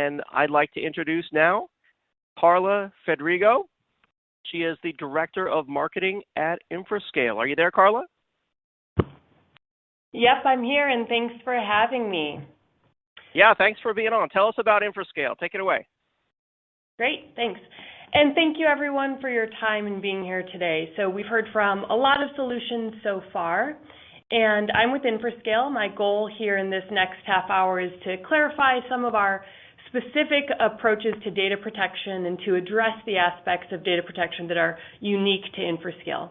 And I'd like to introduce now Carla Federigo. She is the Director of Marketing at Infrascale. Are you there, Carla? Yep, I'm here, and thanks for having me. Yeah, thanks for being on. Tell us about Infrascale. Take it away. Great, thanks. And thank you, everyone, for your time and being here today. So we've heard from a lot of solutions so far, and I'm with Infrascale. My goal here in this next half hour is to clarify some of our specific approaches to data protection and to address the aspects of data protection that are unique to Infrascale.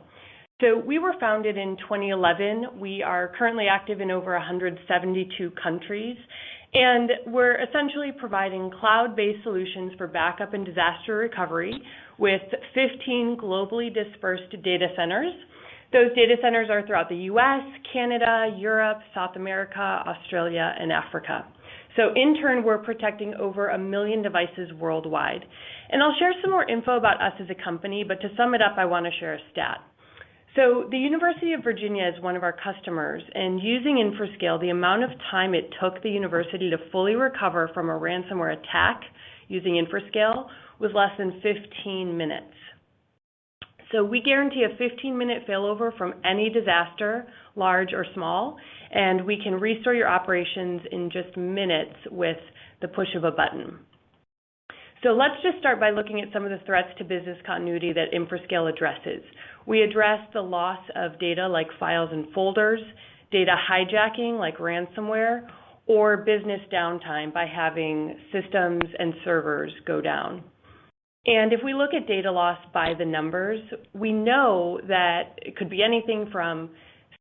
So we were founded in 2011. We are currently active in over 172 countries, and we're essentially providing cloud-based solutions for backup and disaster recovery with 15 globally dispersed data centers. Those data centers are throughout the US, Canada, Europe, South America, Australia, and Africa. So in turn, we're protecting over 1 million devices worldwide. And I'll share some more info about us as a company, but to sum it up, I want to share a stat. So the University of Virginia is one of our customers, and using Infrascale, the amount of time it took the university to fully recover from a ransomware attack using Infrascale was less than 15 minutes. So we guarantee a 15-minute failover from any disaster, large or small, and we can restore your operations in just minutes with the push of a button. So let's just start by looking at some of the threats to business continuity that Infrascale addresses. We address the loss of data like files and folders, data hijacking like ransomware, or business downtime by having systems and servers go down. And if we look at data loss by the numbers, we know that it could be anything from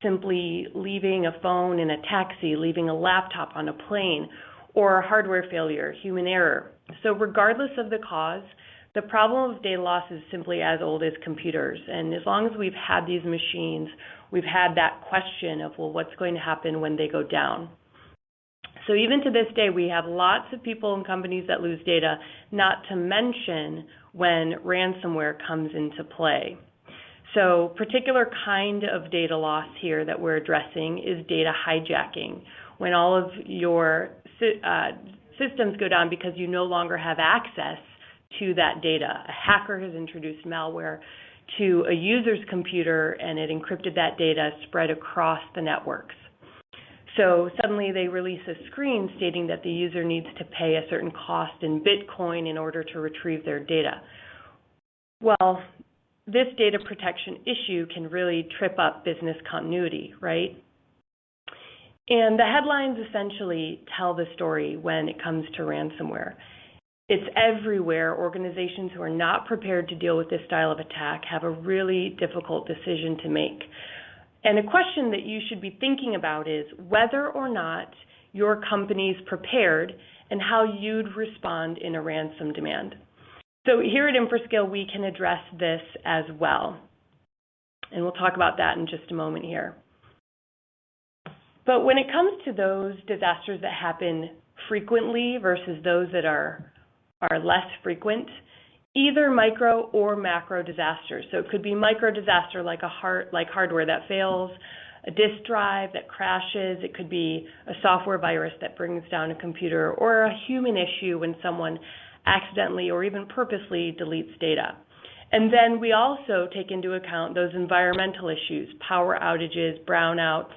simply leaving a phone in a taxi, leaving a laptop on a plane, or hardware failure, human error. So regardless of the cause, the problem of data loss is simply as old as computers. And as long as we've had these machines, we've had that question of, well, what's going to happen when they go down? So even to this day, we have lots of people and companies that lose data, not to mention when ransomware comes into play. So particular kind of data loss here that we're addressing is data hijacking, when all of your systems go down because you no longer have access to that data. A hacker has introduced malware to a user's computer, and it encrypted that data spread across the networks. So suddenly they release a screen stating that the user needs to pay a certain cost in Bitcoin in order to retrieve their data. Well, this data protection issue can really trip up business continuity, right? And the headlines essentially tell the story when it comes to ransomware. It's everywhere. Organizations who are not prepared to deal with this style of attack have a really difficult decision to make. And a question that you should be thinking about is whether or not your company's prepared and how you'd respond in a ransom demand. So here at Infrascale, we can address this as well. And we'll talk about that in just a moment here. But when it comes to those disasters that happen frequently versus those that are less frequent, either micro or macro disasters. So it could be micro disaster like hardware that fails, a disk drive that crashes. It could be a software virus that brings down a computer, or a human issue when someone accidentally or even purposely deletes data. And then we also take into account those environmental issues, power outages, brownouts,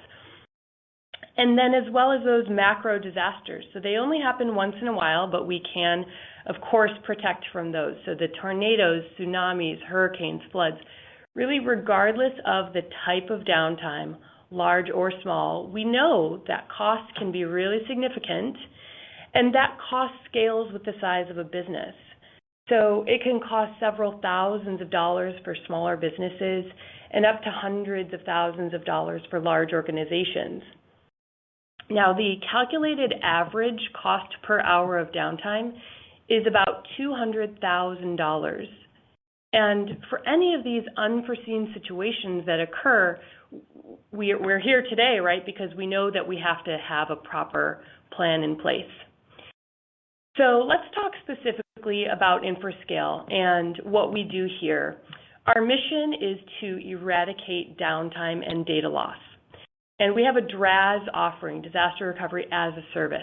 and then as well as those macro disasters. So they only happen once in a while, but we can, of course, protect from those. So the tornadoes, tsunamis, hurricanes, floods, really regardless of the type of downtime, large or small, we know that costs can be really significant, and that cost scales with the size of a business. So it can cost several thousands of dollars for smaller businesses and up to hundreds of thousands of dollars for large organizations. Now, the calculated average cost per hour of downtime is about $200,000. And for any of these unforeseen situations that occur, we're here today, right, because we know that we have to have a proper plan in place. So let's talk specifically about Infrascale and what we do here. Our mission is to eradicate downtime and data loss. And we have a DRaaS offering, Disaster Recovery as a Service.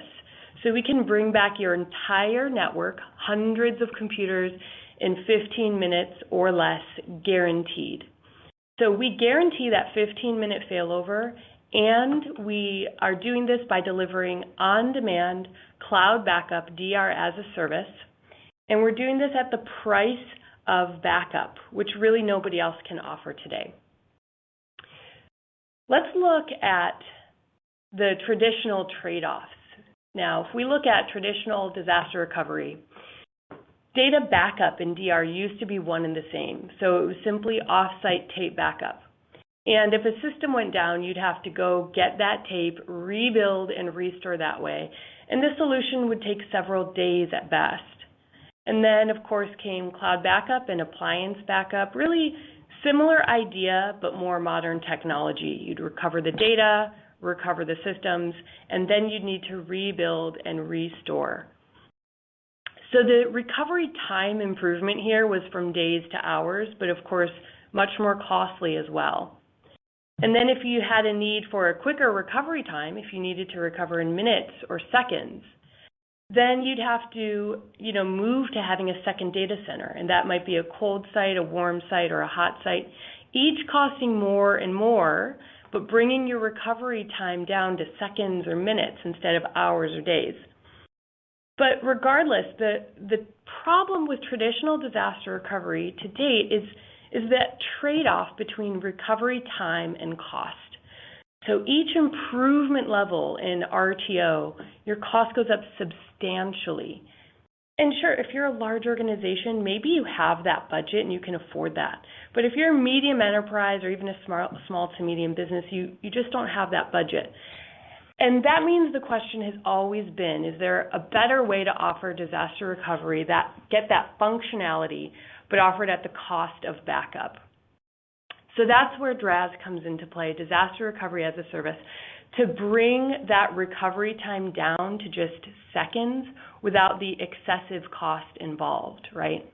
So we can bring back your entire network, hundreds of computers, in 15 minutes or less, guaranteed. So we guarantee that 15-minute failover, and we are doing this by delivering on-demand cloud backup, DR as a service, and we're doing this at the price of backup, which really nobody else can offer today. Let's look at the traditional trade-offs. Now, if we look at traditional disaster recovery, data backup in DR used to be one and the same, so it was simply off-site tape backup. And if a system went down, you'd have to go get that tape, rebuild, and restore that way. And this solution would take several days at best. And then, of course, came cloud backup and appliance backup, really similar idea, but more modern technology. You'd recover the data, recover the systems, and then you'd need to rebuild and restore. So the recovery time improvement here was from days to hours, but of course, much more costly as well. And then if you had a need for a quicker recovery time, if you needed to recover in minutes or seconds, then you'd have to, move to having a second data center, and that might be a cold site, a warm site, or a hot site, each costing more and more, but bringing your recovery time down to seconds or minutes instead of hours or days. But regardless, the problem with traditional disaster recovery to date is that trade-off between recovery time and cost. So each improvement level in RTO, your cost goes up substantially. And sure, if you're a large organization, maybe you have that budget and you can afford that. But if you're a medium enterprise or even a small to medium business, you just don't have that budget. And that means the question has always been, is there a better way to offer disaster recovery that get that functionality, but offered at the cost of backup? So that's where DRAS comes into play, disaster recovery as a service, to bring that recovery time down to just seconds without the excessive cost involved, right?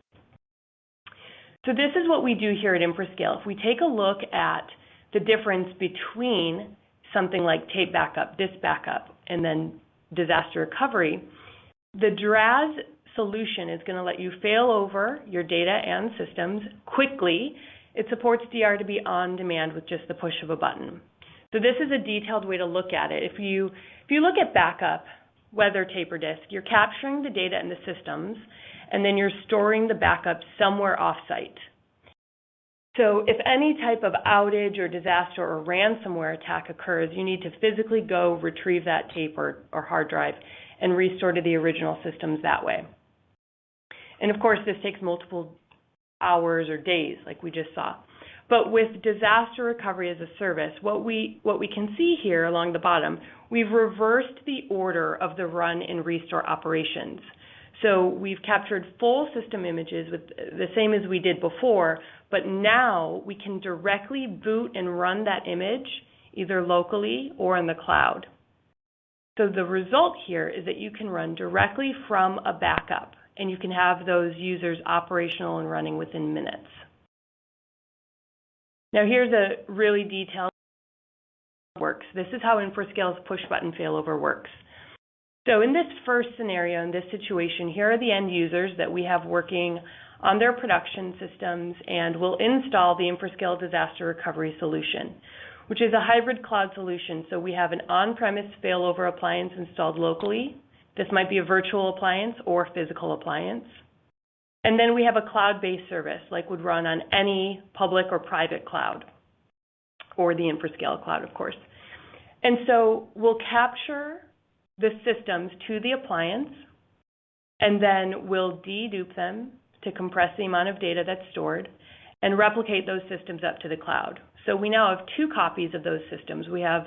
So this is what we do here at Infrascale. If we take a look at the difference between something like tape backup, disk backup, and then disaster recovery, the DRAS solution is going to let you fail over your data and systems quickly. It supports DR to be on demand with just the push of a button. So this is a detailed way to look at it. If you look at backup, whether tape or disk, you're capturing the data in the systems, and then you're storing the backup somewhere off-site. So if any type of outage or disaster or ransomware attack occurs, you need to physically go retrieve that tape or hard drive and restore to the original systems that way. And of course, this takes multiple hours or days, like we just saw. But with disaster recovery as a service, what we can see here along the bottom, we've reversed the order of the run and restore operations. So we've captured full system images with the same as we did before, but now we can directly boot and run that image either locally or in the cloud. So the result here is that you can run directly from a backup, and you can have those users operational and running within minutes. Now here's a really detailed works. This is how Infrascale's push button failover works. So in this first scenario, in this situation, here are the end users that we have working on their production systems and will install the Infrascale disaster recovery solution, which is a hybrid cloud solution. So we have an on-premise failover appliance installed locally. This might be a virtual appliance or physical appliance. And then we have a cloud-based service, like would run on any public or private cloud, or the Infrascale cloud, of course. And so we'll capture the systems to the appliance, and then we'll dedupe them to compress the amount of data that's stored and replicate those systems up to the cloud. So we now have two copies of those systems. We have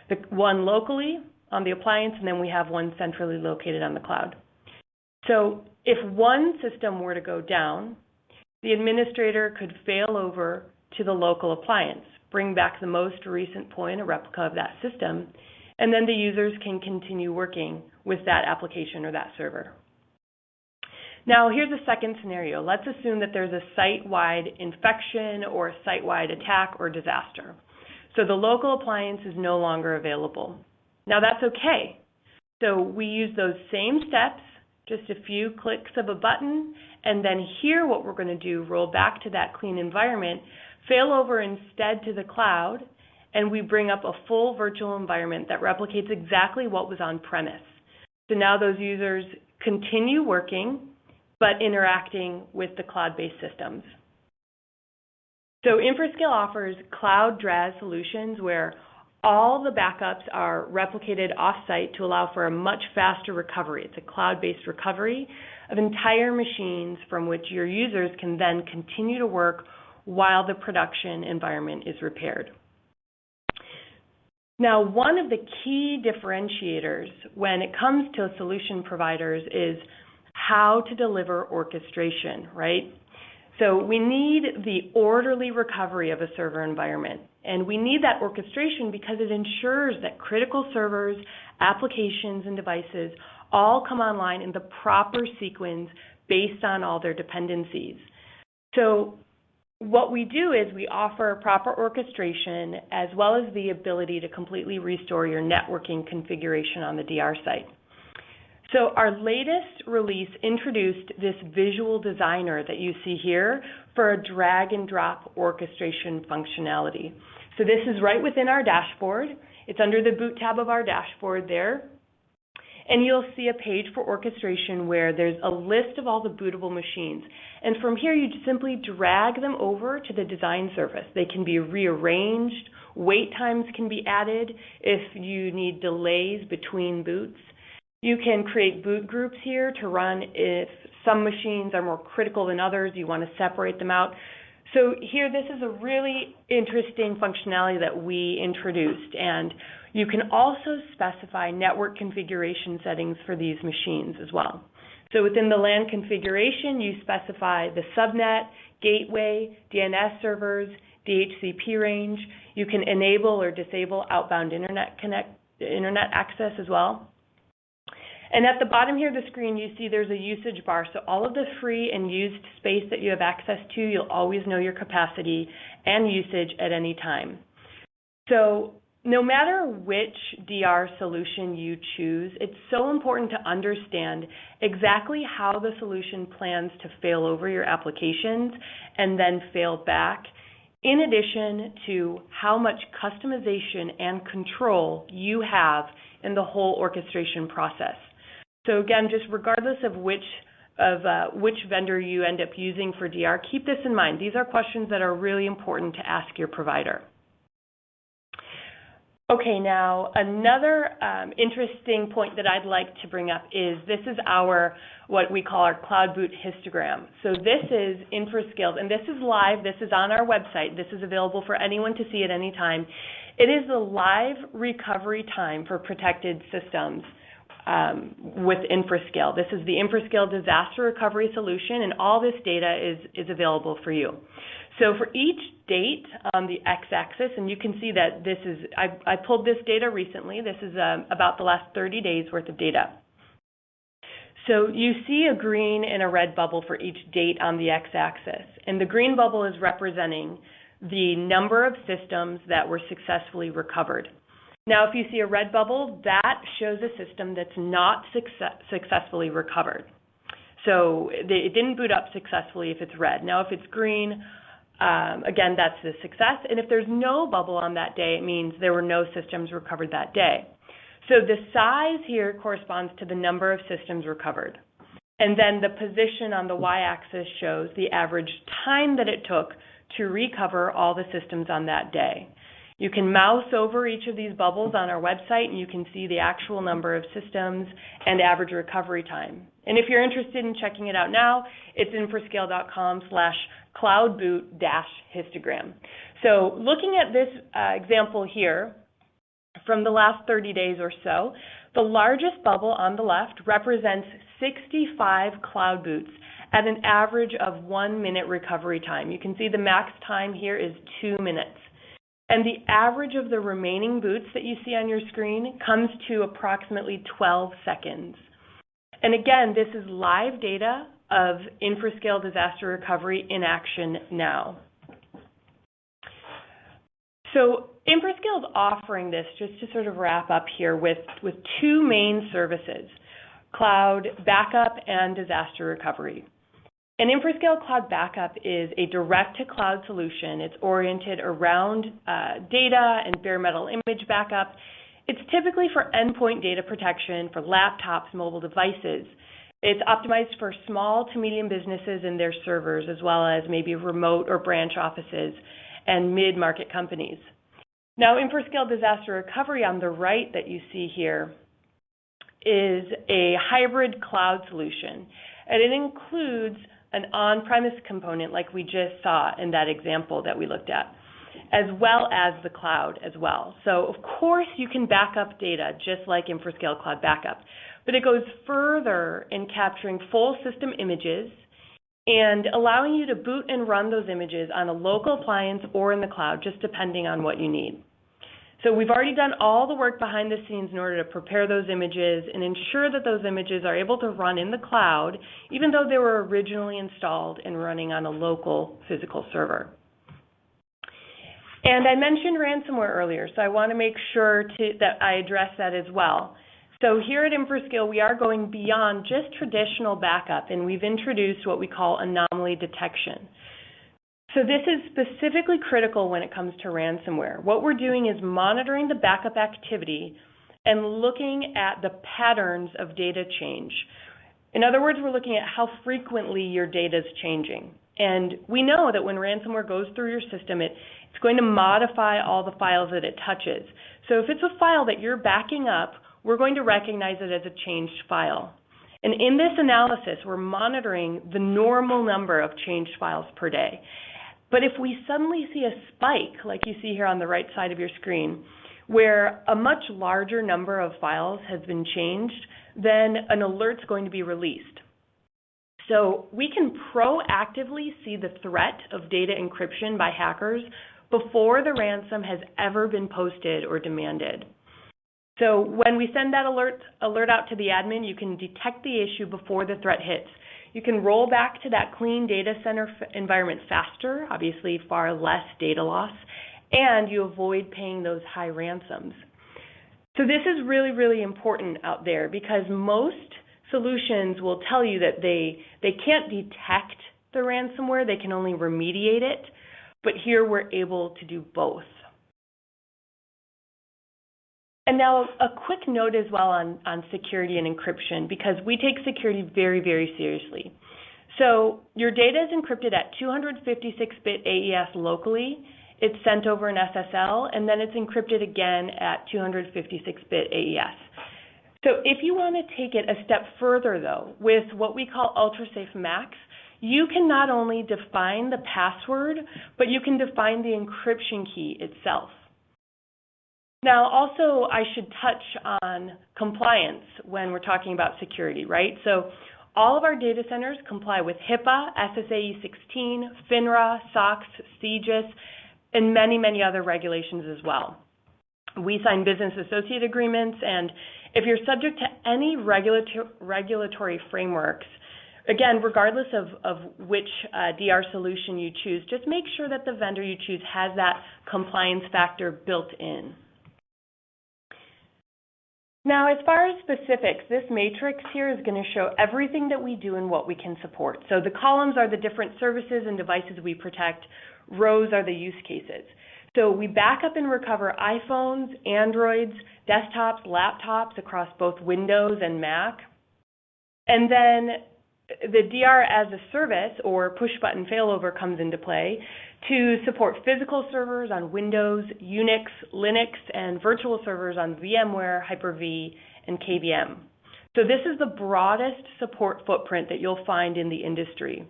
the one locally on the appliance, and then we have one centrally located on the cloud. So if one system were to go down, the administrator could fail over to the local appliance, bring back the most recent point, a replica of that system, and then the users can continue working with that application or that server. Now, here's a second scenario. Let's assume that there's a site-wide infection or a site-wide attack or disaster. So the local appliance is no longer available. Now, that's okay. So we use those same steps, just a few clicks of a button, and then here what we're going to do, roll back to that clean environment, failover instead to the cloud, and we bring up a full virtual environment that replicates exactly what was on premise. So now those users continue working, but interacting with the cloud-based systems. So Infrascale offers cloud DRaaS solutions where all the backups are replicated off-site to allow for a much faster recovery. It's a cloud-based recovery of entire machines from which your users can then continue to work while the production environment is repaired. Now, one of the key differentiators when it comes to solution providers is how to deliver orchestration, right? So we need the orderly recovery of a server environment. And we need that orchestration because it ensures that critical servers, applications, and devices all come online in the proper sequence based on all their dependencies. So what we do is we offer proper orchestration as well as the ability to completely restore your networking configuration on the DR site. So our latest release introduced this visual designer that you see here for a drag and drop orchestration functionality. So this is right within our dashboard. It's under the boot tab of our dashboard there. And you'll see a page for orchestration where there's a list of all the bootable machines. And from here, you simply drag them over to the design surface. They can be rearranged. Wait times can be added if you need delays between boots. You can create boot groups here to run if some machines are more critical than others. You want to separate them out. So here, this is a really interesting functionality that we introduced. And you can also specify network configuration settings for these machines as well. So within the LAN configuration, you specify the subnet, gateway, DNS servers, DHCP range. You can enable or disable outbound internet access as well. And at the bottom here of the screen, you see there's a usage bar. So all of the free and used space that you have access to, you'll always know your capacity and usage at any time. So no matter which DR solution you choose, it's so important to understand exactly how the solution plans to fail over your applications and then fail back, in addition to how much customization and control you have in the whole orchestration process. So again, just regardless of which vendor you end up using for DR, keep this in mind. These are questions that are really important to ask your provider. Okay, now another interesting point that I'd like to bring up is this is what we call our cloud boot histogram. So this is Infrascale, and this is live. This is on our website. This is available for anyone to see at any time. It is the live recovery time for protected systems with Infrascale. This is the Infrascale disaster recovery solution, and all this data is available for you. So for each date on the x-axis, and you can see that this is, I pulled this data recently. This is about the last 30 days worth of data. So you see a green and a red bubble for each date on the x-axis, and the green bubble is representing the number of systems that were successfully recovered. Now, if you see a red bubble, that shows a system that's not successfully recovered. So it didn't boot up successfully if it's red. Now, if it's green, again, that's the success. And if there's no bubble on that day, it means there were no systems recovered that day. So the size here corresponds to the number of systems recovered. And then the position on the y-axis shows the average time that it took to recover all the systems on that day. You can mouse over each of these bubbles on our website, and you can see the actual number of systems and average recovery time. And if you're interested in checking it out now, it's infrascale.com/cloudboot-histogram. So looking at this example here, from the last 30 days or so, the largest bubble on the left represents 65 cloud boots at an average of 1 minute recovery time. You can see the max time here is 2 minutes. And the average of the remaining boots that you see on your screen comes to approximately 12 seconds. And again, this is live data of Infrascale disaster recovery in action now. So Infrascale is offering this, just to sort of wrap up here, with two main services: cloud backup and disaster recovery. And Infrascale Cloud Backup is a direct-to-cloud solution. It's oriented around data and bare metal image backup. It's typically for endpoint data protection for laptops, mobile devices. It's optimized for small to medium businesses and their servers, as well as maybe remote or branch offices and mid-market companies. Now, Infrascale Disaster Recovery on the right that you see here is a hybrid cloud solution, and it includes an on-premise component like we just saw in that example that we looked at, as well as the cloud as well. So of course you can back up data just like Infrascale Cloud Backup, but it goes further in capturing full system images and allowing you to boot and run those images on a local appliance or in the cloud, just depending on what you need. So we've already done all the work behind the scenes in order to prepare those images and ensure that those images are able to run in the cloud, even though they were originally installed and running on a local physical server. And I mentioned ransomware earlier, so I want to make sure that I address that as well. So here at Infrascale, we are going beyond just traditional backup, and we've introduced what we call anomaly detection. So this is specifically critical when it comes to ransomware. What we're doing is monitoring the backup activity and looking at the patterns of data change. In other words, we're looking at how frequently your data is changing. And we know that when ransomware goes through your system, it's going to modify all the files that it touches. So if it's a file that you're backing up, we're going to recognize it as a changed file. And in this analysis, we're monitoring the normal number of changed files per day. But if we suddenly see a spike, like you see here on the right side of your screen, where a much larger number of files has been changed, then an alert's going to be released. So we can proactively see the threat of data encryption by hackers before the ransom has ever been posted or demanded. So when we send that alert out to the admin, you can detect the issue before the threat hits. You can roll back to that clean data center environment faster, obviously far less data loss, and you avoid paying those high ransoms. So this is really, really important out there because most solutions will tell you that they can't detect the ransomware, they can only remediate it, but here we're able to do both. And now a quick note as well on security and encryption, because we take security very, very seriously. So your data is encrypted at 256-bit AES locally. It's sent over an SSL, and then it's encrypted again at 256-bit AES. So if you want to take it a step further, though, with what we call UltraSafe Max, you can not only define the password, but you can define the encryption key itself. Now, also, I should touch on compliance when we're talking about security, right? So all of our data centers comply with HIPAA, SSAE 16, FINRA, SOX, CGIS, and many, many other regulations as well. We sign business associate agreements, and if you're subject to any regulatory frameworks, again, regardless of which DR solution you choose, just make sure that the vendor you choose has that compliance factor built in. Now, as far as specifics, this matrix here is going to show everything that we do and what we can support. So the columns are the different services and devices we protect. Rows are the use cases. So we back up and recover iPhones, Androids, desktops, laptops across both Windows and Mac. And then the DR as a service, or push-button failover, comes into play to support physical servers on Windows, Unix, Linux, and virtual servers on VMware, Hyper-V, and KVM. So this is the broadest support footprint that you'll find in the industry.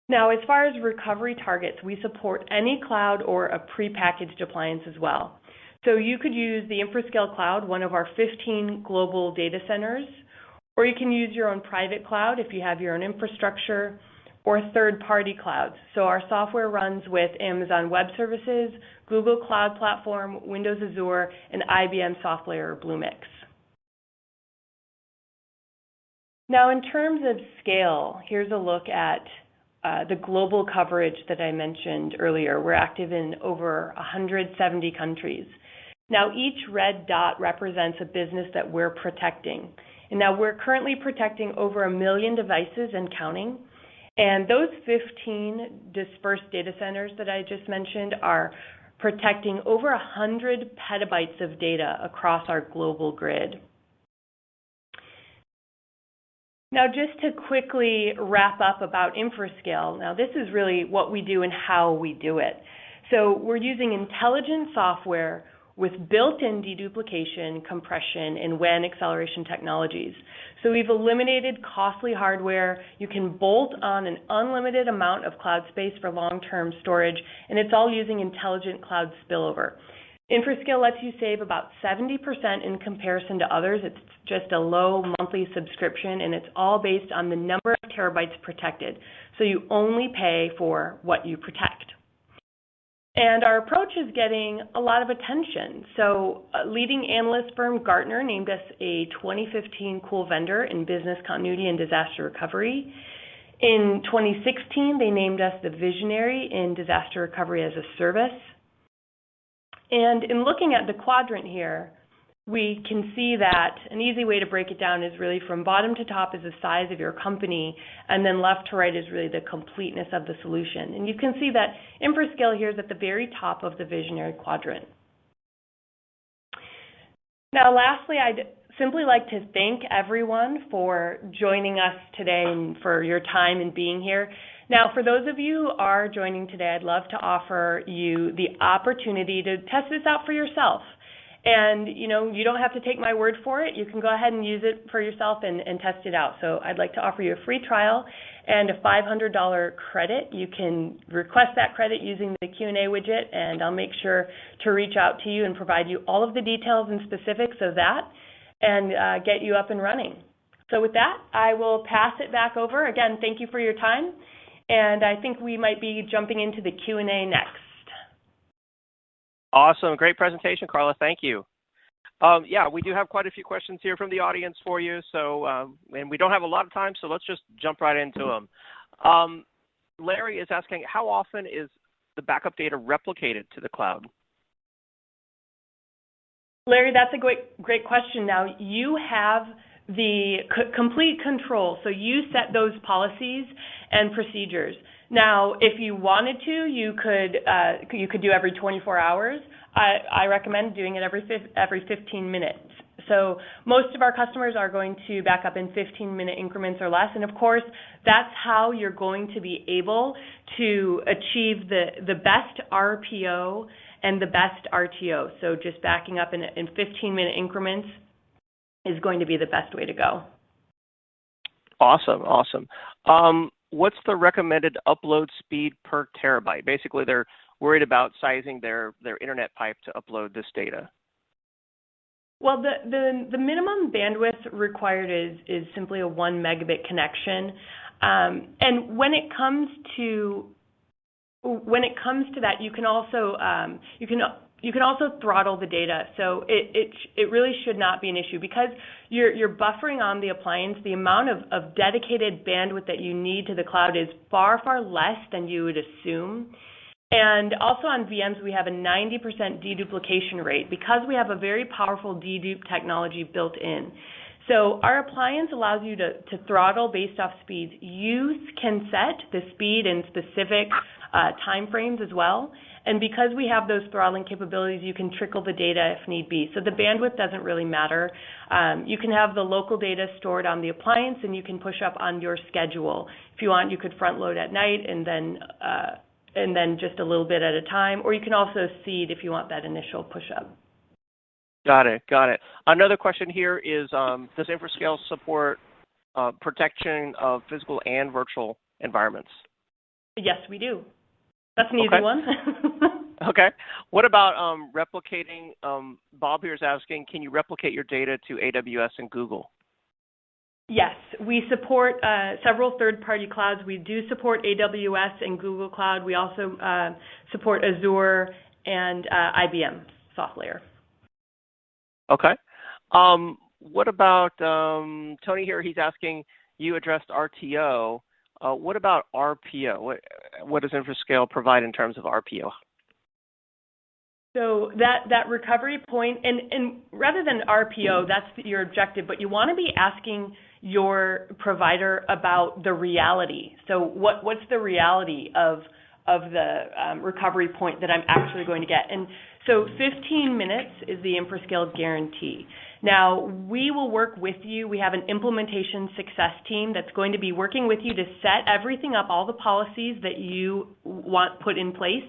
Now, as far as recovery targets, we support any cloud or a prepackaged appliance as well. So you could use the Infrascale Cloud, one of our 15 global data centers, or you can use your own private cloud if you have your own infrastructure, or third-party clouds. So our software runs with Amazon Web Services, Google Cloud Platform, Windows Azure, and IBM Software or Bluemix. Now, in terms of scale, here's a look at the global coverage that I mentioned earlier. We're active in over 170 countries. Now, each red dot represents a business that we're protecting. And now we're currently protecting over 1 million devices and counting. And those 15 dispersed data centers that I just mentioned are protecting over 100 petabytes of data across our global grid. Now, just to quickly wrap up about Infrascale, now this is really what we do and how we do it. So we're using intelligent software with built-in deduplication, compression, and WAN acceleration technologies. So we've eliminated costly hardware. You can bolt on an unlimited amount of cloud space for long-term storage, and it's all using intelligent cloud spillover. Infrascale lets you save about 70% in comparison to others. It's just a low monthly subscription, and it's all based on the number of terabytes protected. So you only pay for what you protect. And our approach is getting a lot of attention. So leading analyst firm Gartner named us a 2015 Cool Vendor in business continuity and disaster recovery. In 2016, they named us the Visionary in disaster recovery as a service. And in looking at the quadrant here, we can see that an easy way to break it down is really from bottom to top is the size of your company, and then left to right is really the completeness of the solution. And you can see that Infrascale here is at the very top of the visionary quadrant. Now, lastly, I'd simply like to thank everyone for joining us today and for your time in being here. Now, for those of you who are joining today, I'd love to offer you the opportunity to test this out for yourself. And, you don't have to take my word for it. You can go ahead and use it for yourself and test it out. So I'd like to offer you a free trial and a $500 credit. You can request that credit using the Q&A widget, and I'll make sure to reach out to you and provide you all of the details and specifics of that and get you up and running. So with that, I will pass it back over. Again, thank you for your time. And I think we might be jumping into the Q&A next. Awesome. Great presentation, Carla. Thank you. Yeah, we do have quite a few questions here from the audience for you. So, and we don't have a lot of time, so let's just jump right into them. Larry is asking, how often is the backup data replicated to the cloud? Larry, that's a great question. Now, you have the complete control. So you set those policies and procedures. Now, if you wanted to, you could do every 24 hours. I recommend doing it every 15 minutes. So most of our customers are going to back up in 15-minute increments or less. And of course, that's how you're going to be able to achieve the best RPO and the best RTO. So just backing up in 15-minute increments is going to be the best way to go. Awesome, awesome. What's the recommended upload speed per terabyte? Basically, they're worried about sizing their internet pipe to upload this data. Well, the minimum bandwidth required is simply a 1 megabit connection, and when it comes to that, you can also throttle the data. So it really should not be an issue because you're buffering on the appliance. The amount of dedicated bandwidth that you need to the cloud is far, far less than you would assume. And also on VMs, we have a 90% deduplication rate because we have a very powerful dedupe technology built in. So our appliance allows you to throttle based off speeds. You can set the speed in specific time frames as well. And because we have those throttling capabilities, you can trickle the data if need be. So the bandwidth doesn't really matter. You can have the local data stored on the appliance, and you can push up on your schedule. If you want, you could front load at night and then just a little bit at a time, or you can also seed if you want that initial push up. Got it, got it. Another question here is, does Infrascale support protection of physical and virtual environments? Yes, we do. That's an easy one. Okay. What about replicating? Bob here is asking, can you replicate your data to AWS and Google? Yes, we support several third-party clouds. We do support AWS and Google Cloud. We also support Azure and IBM software. Okay. What about Tony here? He's asking, you addressed RTO. What about RPO? What does Infrascale provide in terms of RPO? So that recovery point, and rather than RPO, that's your objective, but you want to be asking your provider about the reality. So what's the reality of the recovery point that I'm actually going to get? And so 15 minutes is the Infrascale guarantee. Now, we will work with you. We have an implementation success team that's going to be working with you to set everything up, all the policies that you want put in place,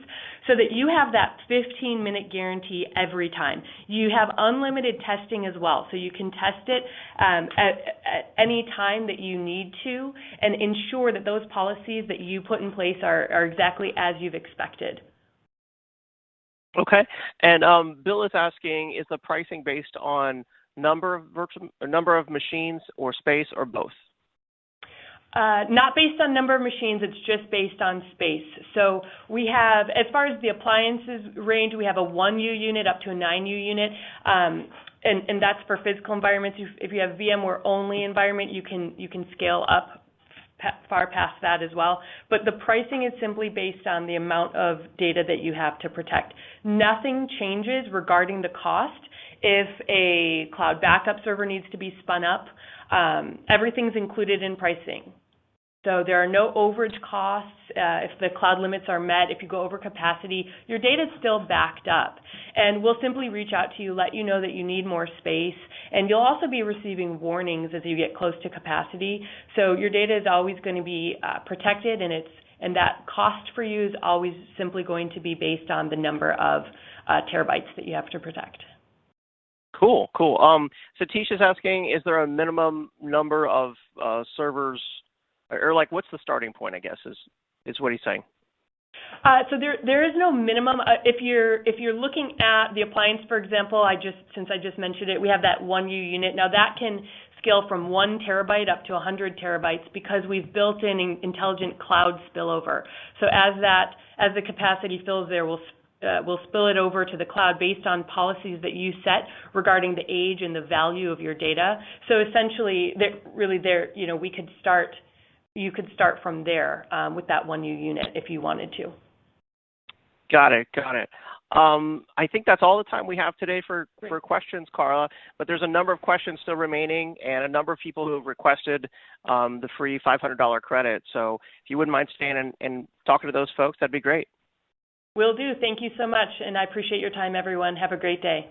so that you have that 15-minute guarantee every time. You have unlimited testing as well, so you can test it at any time that you need to and ensure that those policies that you put in place are exactly as you've expected. Okay. And Bill is asking, is the pricing based on number of machines or space or both? Not based on number of machines, it's just based on space. So we have, as far as the appliances range, we have a 1U unit up to a 9U unit, and that's for physical environments. If you have VMware only environment, you can scale up far past that as well. But the pricing is simply based on the amount of data that you have to protect. Nothing changes regarding the cost. If a cloud backup server needs to be spun up, everything's included in pricing. So there are no overage costs. If the cloud limits are met, if you go over capacity, your data is still backed up. And we'll simply reach out to you, let you know that you need more space, and you'll also be receiving warnings as you get close to capacity. So your data is always going to be protected, and that cost for you is always simply going to be based on the number of terabytes that you have to protect. Cool. Satish is asking, is there a minimum number of servers, or like what's the starting point, I guess, is what he's saying. So there is no minimum. If you're looking at the appliance, for example, since I just mentioned it, we have that 1U unit. Now that can scale from 1 terabyte up to 100 terabytes because we've built in intelligent cloud spillover. So as the capacity fills there, we'll spill it over to the cloud based on policies that you set regarding the age and the value of your data. So essentially, you could start from there with that 1U unit if you wanted to. Got it. I think that's all the time we have today for questions, Carla, but there's a number of questions still remaining and a number of people who have requested the free $500 credit. So if you wouldn't mind staying and talking to those folks, that'd be great. Will do. Thank you so much, and I appreciate your time, everyone. Have a great day.